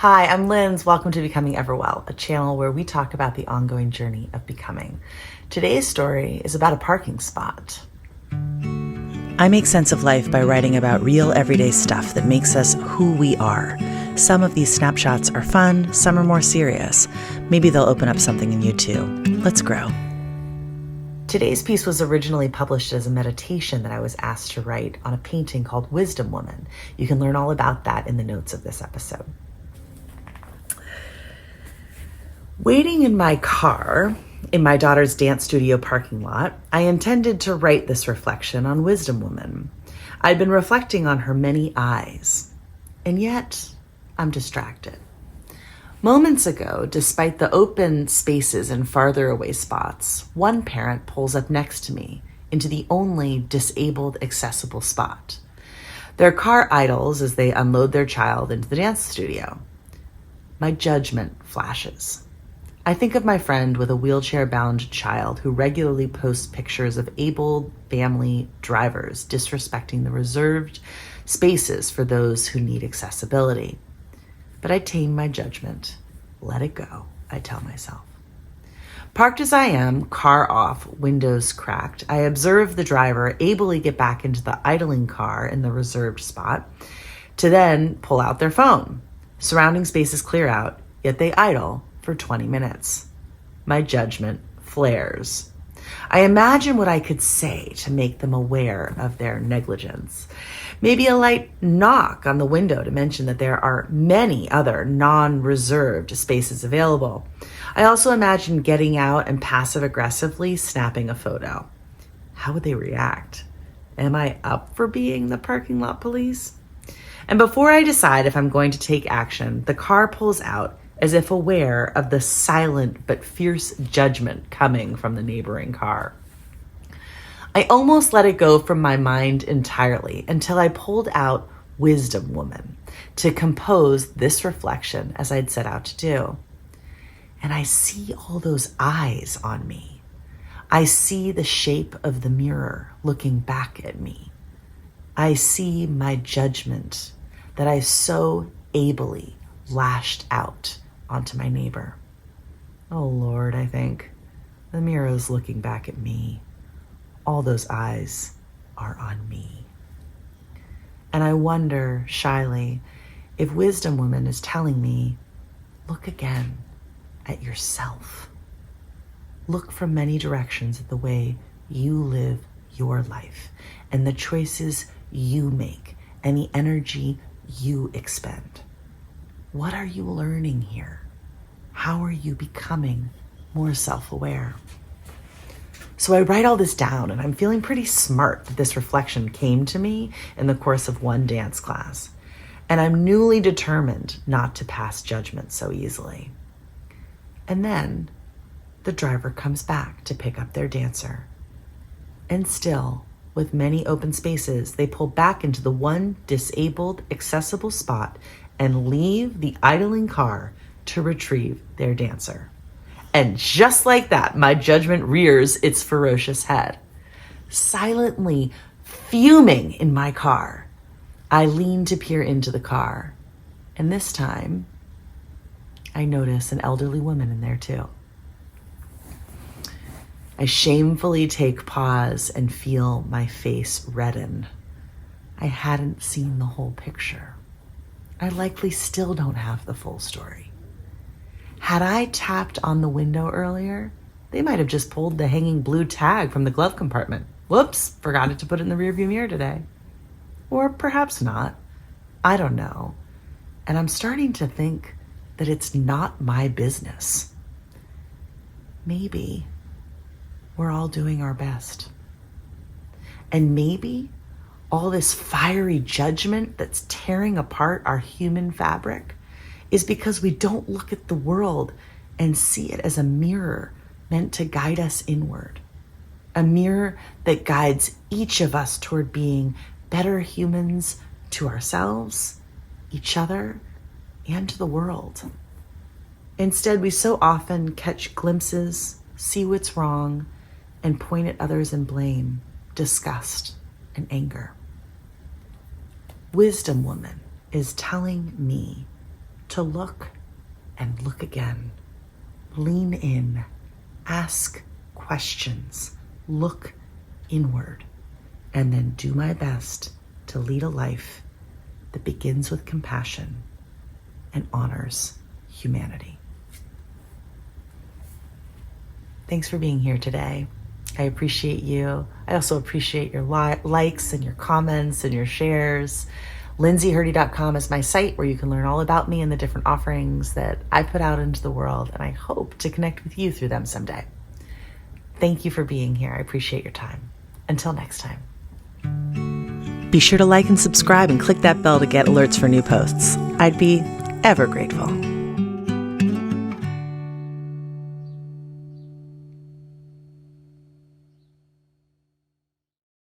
Hi, I'm Linz. Welcome to Becoming Everwell, a channel where we talk about the ongoing journey of becoming. Today's story is about a parking spot. I make sense of life by writing about real everyday stuff that makes us who we are. Some of these snapshots are fun, some are more serious. Maybe they'll open up something in you too. Let's grow. Today's piece was originally published as a meditation that I was asked to write on a painting called Wisdom Woman. You can learn all about that in the notes of this episode. Waiting in my car in my daughter's dance studio parking lot, I intended to write this reflection on Wisdom Woman. I'd been reflecting on her many eyes, and yet I'm distracted. Moments ago, despite the open spaces and farther away spots, one parent pulls up next to me into the only disabled accessible spot. Their car idles as they unload their child into the dance studio. My judgment flashes. I think of my friend with a wheelchair-bound child who regularly posts pictures of able family drivers disrespecting the reserved spaces for those who need accessibility. But I tame my judgment. Let it go, I tell myself. Parked as I am, car off, windows cracked, I observe the driver ably get back into the idling car in the reserved spot to then pull out their phone. Surrounding spaces clear out, yet they idle for 20 minutes. My judgment flares. I imagine what I could say to make them aware of their negligence. Maybe a light knock on the window to mention that there are many other non-reserved spaces available. I also imagine getting out and passive-aggressively snapping a photo. How would they react? Am I up for being the parking lot police? And before I decide if I'm going to take action, the car pulls out as if aware of the silent but fierce judgment coming from the neighboring car. I almost let it go from my mind entirely until I pulled out Wisdom Woman to compose this reflection as I'd set out to do. And I see all those eyes on me. I see the shape of the mirror looking back at me. I see my judgment that I so ably lashed out onto my neighbor. Oh Lord, I think. The mirror is looking back at me. All those eyes are on me. And I wonder, shyly, if Wisdom Woman is telling me, look again at yourself. Look from many directions at the way you live your life and the choices you make and the energy you expend. What are you learning here? How are you becoming more self-aware? So I write all this down, and I'm feeling pretty smart that this reflection came to me in the course of one dance class. And I'm newly determined not to pass judgment so easily. And then the driver comes back to pick up their dancer. And still, with many open spaces, they pull back into the one disabled, accessible spot and leave the idling car to retrieve their dancer. And just like that, my judgment rears its ferocious head. Silently fuming in my car, I lean to peer into the car. And this time, I notice an elderly woman in there too. I shamefully take pause and feel my face redden. I hadn't seen the whole picture. I likely still don't have the full story. Had I tapped on the window earlier, they might have just pulled the hanging blue tag from the glove compartment. Whoops, forgot it to put it in the rearview mirror today. Or perhaps not. I don't know. And I'm starting to think that it's not my business. Maybe we're all doing our best. And maybe all this fiery judgment that's tearing apart our human fabric is because we don't look at the world and see it as a mirror meant to guide us inward. A mirror that guides each of us toward being better humans to ourselves, each other, and to the world. Instead, we so often catch glimpses, see what's wrong, and point at others in blame, disgust, and anger. Wisdom Woman is telling me to look and look again. Lean in, ask questions, look inward, and then do my best to lead a life that begins with compassion and honors humanity. Thanks for being here today. I appreciate you. I also appreciate your likes and your comments and your shares. LindsayHurdy.com is my site where you can learn all about me and the different offerings that I put out into the world, and I hope to connect with you through them someday. Thank you for being here. I appreciate your time. Until next time. Be sure to like and subscribe and click that bell to get alerts for new posts. I'd be ever grateful.